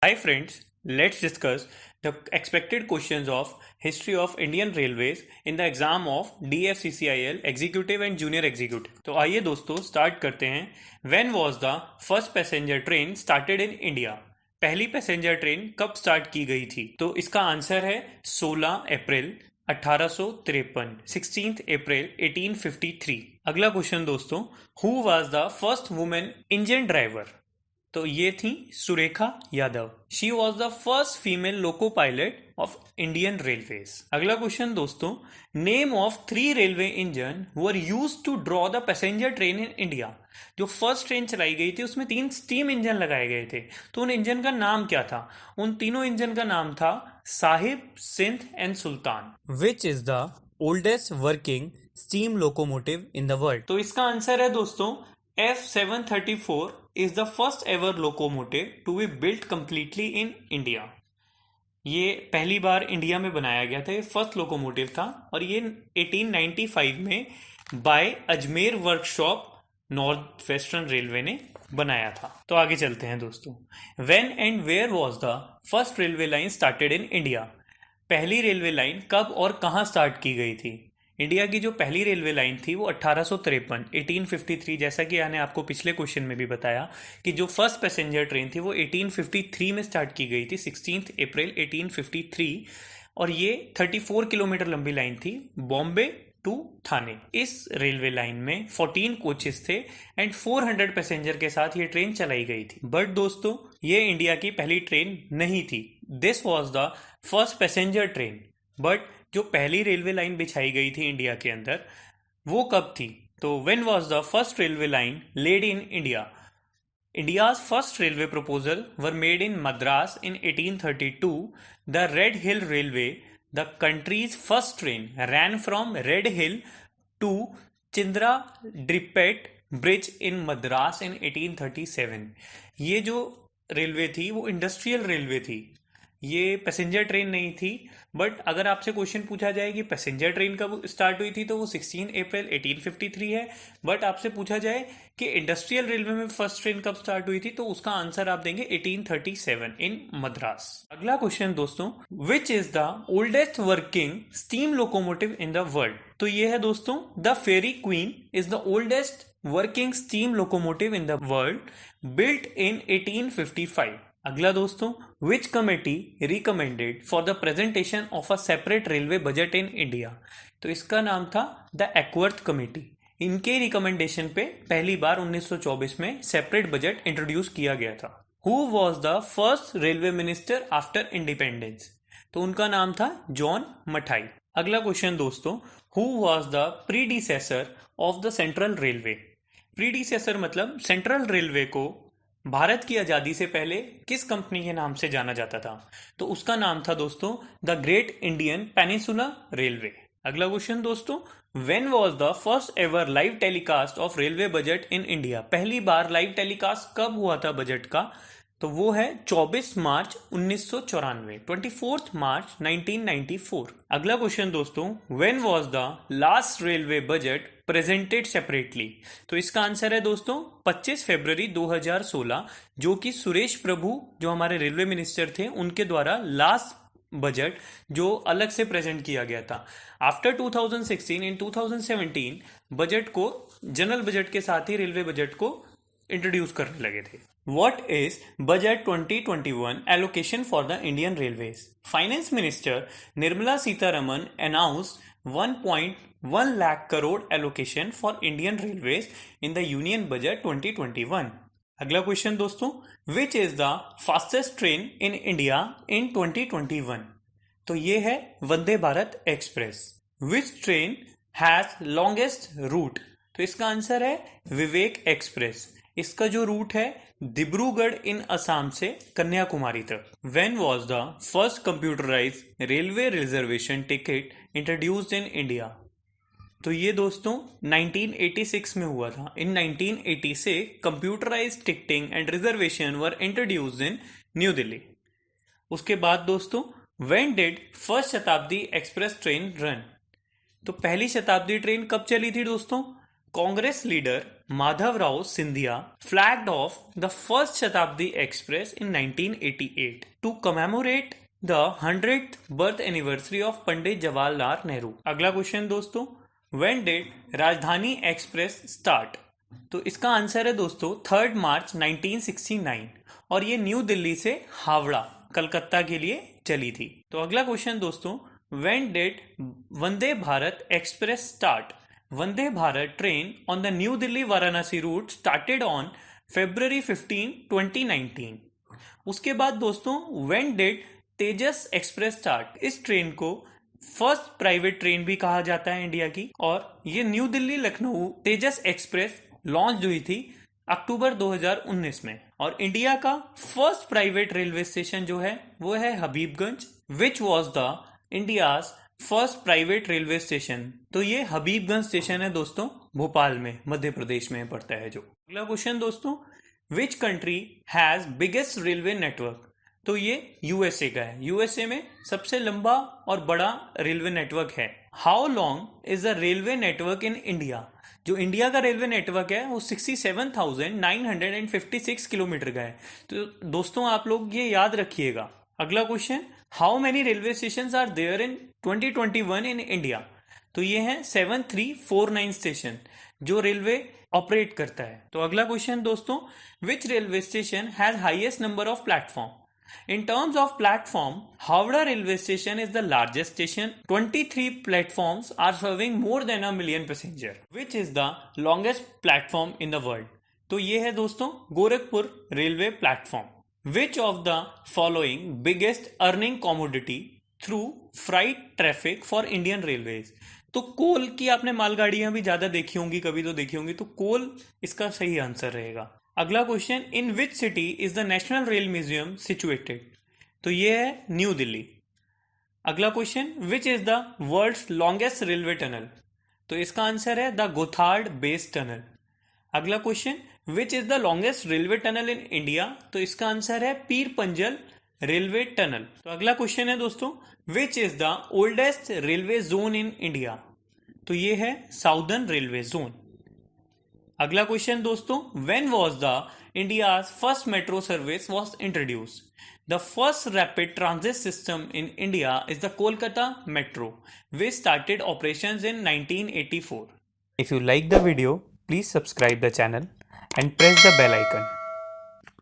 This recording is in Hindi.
Hi friends, let's discuss the expected questions of history of Indian Railways in the exam of DFCCIL Executive and Junior Executive. तो आइए दोस्तों स्टार्ट करते हैं. When was the first passenger train started in India? पहली पैसेंजर ट्रेन कब स्टार्ट की गई थी? तो इसका आंसर है 16 अप्रैल 1853, 16 अप्रैल 1853. अगला क्वेश्चन दोस्तों, who was the first women engine driver? तो ये थी Surekha Yadav. She was the first female loco pilot of Indian railways. अगला क्वेश्चन दोस्तों, name of 3 railway engine were used to draw the passenger train in India. जो फर्स्ट ट्रेन चलाई गई थी उसमें 3 स्टीम इंजन लगाए गए थे, तो उन इंजन का नाम क्या था? उन तीनों इंजन का नाम था Sahib, Sindh and Sultan. Which is the oldest working steam locomotive in the world? तो इसका आंसर है दोस्तों F734 is the first ever locomotive to be built completely in India. ये पहली बार इंडिया में बनाया गया था. ये फर्स्ट लोकोमोटिव था और ये 1895 में by Ajmer workshop North Western Railway ने बनाया था. तो आगे चलते हैं दोस्तों. When and where was the first railway line started in India? पहली रेलवे लाइन कब और कहाँ स्टार्ट की गई थी? इंडिया की जो पहली रेलवे लाइन थी वो 1853, 1853, जैसा कि मैंने आपको पिछले क्वेश्चन में भी बताया कि जो फर्स्ट पैसेंजर ट्रेन थी वो 1853 में स्टार्ट की गई थी, 16 अप्रैल 1853. और ये 34 किलोमीटर लंबी लाइन थी, बॉम्बे टू थाने. इस रेलवे लाइन में 14 कोचेस थे एंड 400 पैसेंजर के साथ ये ट्रेन चलाई गई थी. बट दोस्तों, ये इंडिया की पहली ट्रेन नहीं थी. This was the first passenger train. But जो पहली रेलवे लाइन बिछाई गई थी इंडिया के अंदर वो कब थी? तो when was the first railway line laid in India? India's first railway proposal were made in Madras in 1832. The Red Hill railway, the country's first train, ran from Red Hill to Chintadripet bridge in Madras in 1837. ये जो रेलवे थी वो इंडस्ट्रियल रेलवे थी, ये पैसेंजर ट्रेन नहीं थी. बट अगर आपसे क्वेश्चन पूछा जाए कि पैसेंजर ट्रेन कब स्टार्ट हुई थी तो वो 16 अप्रैल 1853 है. बट आपसे पूछा जाए कि इंडस्ट्रियल रेलवे में फर्स्ट ट्रेन कब स्टार्ट हुई थी तो उसका आंसर आप देंगे 1837 इन मद्रास. अगला क्वेश्चन दोस्तों, which is the oldest working steam locomotive in the world? तो ये है दोस्तों, the Fairy Queen is the oldest working steam locomotive in the world, built in 1855. अगला दोस्तों, which committee recommended for the presentation of a separate railway budget in India? तो इसका नाम था द एक्वर्थ कमेटी. इनके रिकमेंडेशन पे पहली बार 1924 में सेपरेट बजट इंट्रोड्यूस किया गया था. Who was the first railway minister after independence? तो उनका नाम था जॉन मठाई. अगला क्वेश्चन दोस्तों, who was the predecessor of the central railway? Predecessor मतलब सेंट्रल रेलवे को भारत की आजादी से पहले किस कंपनी के नाम से जाना जाता था? तो उसका नाम था दोस्तों the great Indian peninsula railway. अगला क्वेश्चन दोस्तों, when was the first ever live telecast of railway budget in India? पहली बार लाइव टेलीकास्ट कब हुआ था बजट का? तो वो है 24 मार्च 1994, 24 मार्च 1994. अगला क्वेश्चन दोस्तों, when was the last railway budget presented separately? तो इसका आंसर है दोस्तों 25 फरवरी 2016, जो कि सुरेश प्रभु जो हमारे रेलवे मिनिस्टर थे उनके द्वारा लास्ट बजट जो अलग से प्रेजेंट किया गया था. आफ्टर 2016 इन 2017 बजट को जनरल बजट के साथ ही रेलवे बजट को इंट्रोड्यूस करने लगे थे. What is budget 2021 allocation for the Indian Railways? Finance Minister Nirmala Sitharaman announced 1.1 lakh crore allocation for Indian Railways in the Union Budget 2021. अगला क्वेश्चन दोस्तों, which is the fastest train in India in 2021? तो ये है Vande Bharat express. Which train has longest route? तो इसका आंसर है विवेक एक्सप्रेस. इसका जो रूट है डिब्रूगढ़ इन असम से कन्याकुमारी तक. When was the first computerised railway reservation ticket introduced in India? तो ये दोस्तों 1986 में हुआ था. इन 1980 से computerised ticketing and reservation were introduced in new Delhi. उसके बाद दोस्तों, व्हेन डिड फर्स्ट शताब्दी एक्सप्रेस ट्रेन रन? तो पहली शताब्दी ट्रेन कब चली थी दोस्तों? Congress leader Madhav Rao Sindhya flagged off the first Shatabdi Express in 1988 to commemorate the 100th birth anniversary of Pandit Jawaharlal Nehru. अगला क्वेश्चन दोस्तों, when did राजधानी एक्सप्रेस स्टार्ट? तो इसका आंसर है दोस्तों 3 मार्च 1969 और ये न्यू दिल्ली से हावड़ा कलकत्ता के लिए चली थी. तो अगला क्वेश्चन दोस्तों, when did Vande Bharat express start? Vande Bharat train on the New Delhi Varanasi route started on February 15, 2019. उसके बाद दोस्तों when did Tejas express start? इस ट्रेन को फर्स्ट प्राइवेट ट्रेन भी कहा जाता है इंडिया की और ये न्यू दिल्ली लखनऊ तेजस एक्सप्रेस लॉन्च हुई थी अक्टूबर 2019 में. और इंडिया का फर्स्ट प्राइवेट रेलवे स्टेशन जो है वो है Habibganj, which was the India's first private railway station. तो ये हबीबगंज स्टेशन है दोस्तों, भोपाल में, मध्य प्रदेश में पड़ता है जो. अगला क्वेश्चन दोस्तों, which country has biggest railway network? तो ये यूएसए का है. यूएसए में सबसे लंबा और बड़ा रेलवे नेटवर्क है. How long is the railway network in India? जो इंडिया का रेलवे नेटवर्क है वो 67,956 किलोमीटर का है. तो दोस्तों आप लोग ये याद रखिएगा. अगला question, how many railway station are there in 2021 in India? तो ये हैं 7349 स्टेशन जो रेलवे ऑपरेट करता है. तो अगला क्वेश्चन दोस्तों, विच railway station has highest number of platform? In terms of platform, Howrah railway station is the largest station. 23 platforms are serving more than a million passenger. Which is the longest platform in the world? तो ये है दोस्तों Gorakhpur railway platform. Which of the following biggest earning commodity through freight traffic for Indian Railways? तो कोल की आपने मालगाड़ियां भी ज्यादा देखी होंगी, कभी तो देखी होंगी, तो कोल इसका सही आंसर रहेगा. अगला question, in which city is the national rail museum situated? तो ये है न्यू दिल्ली. अगला question, which is the world's longest railway tunnel? तो इसका आंसर है द गोथार्ड बेस टनल. अगला question, which is the longest railway tunnel in India? तो इसका आंसर है पीर पंजल रेलवे टनल. तो अगला क्वेश्चन है दोस्तों, which is the oldest railway zone in India? तो ये है साउदर्न रेलवे जोन. अगला क्वेश्चन दोस्तों, when was the India's first metro service was introduced? The first rapid transit system in India is the Kolkata metro which started operations in 1984. If you like the video, please subscribe the channel and press the bell icon.